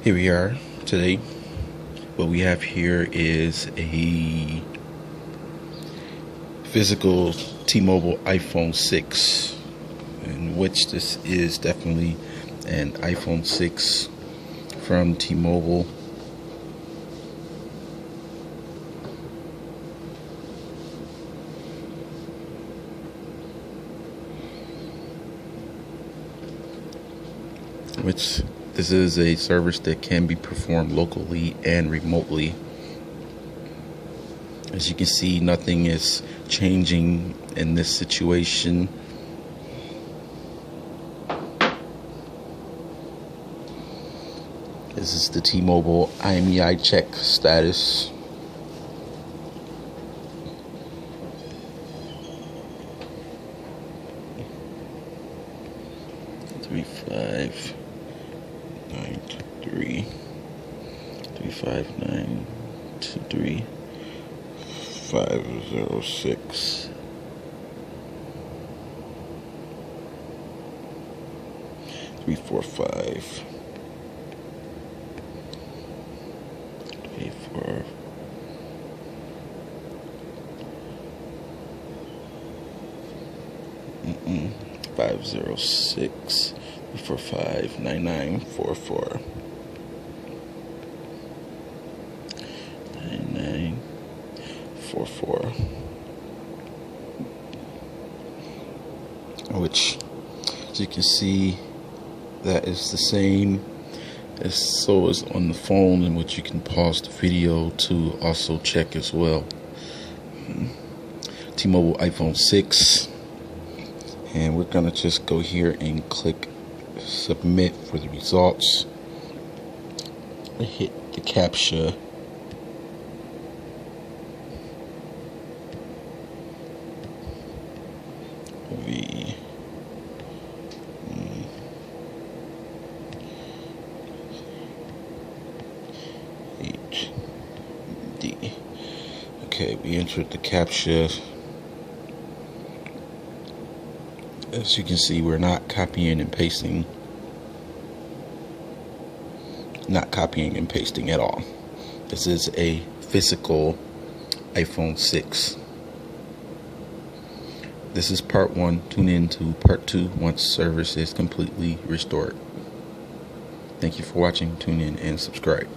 Here we are today. What we have here is a physical T-Mobile iPhone 6, in which this is definitely an iPhone 6 from T-Mobile. Which this is a service that can be performed locally and remotely. As you can see, nothing is changing in this situation. This is the T-Mobile Imei check status. Three 35923 506 345 24 506 345 9944 9944, which, as you can see, that is the same as so is on the phone, in which you can pause the video to also check as well. T-Mobile iPhone 6, and we're gonna just go here and click submit for the results. Hit the CAPTCHA. VHD. Okay, we entered the CAPTCHA. As you can see, we're not copying and pasting. Not copying and pasting at all. This is a physical iPhone 6. This is part 1. Tune in to part 2 once service is completely restored. Thank you for watching. Tune in and subscribe.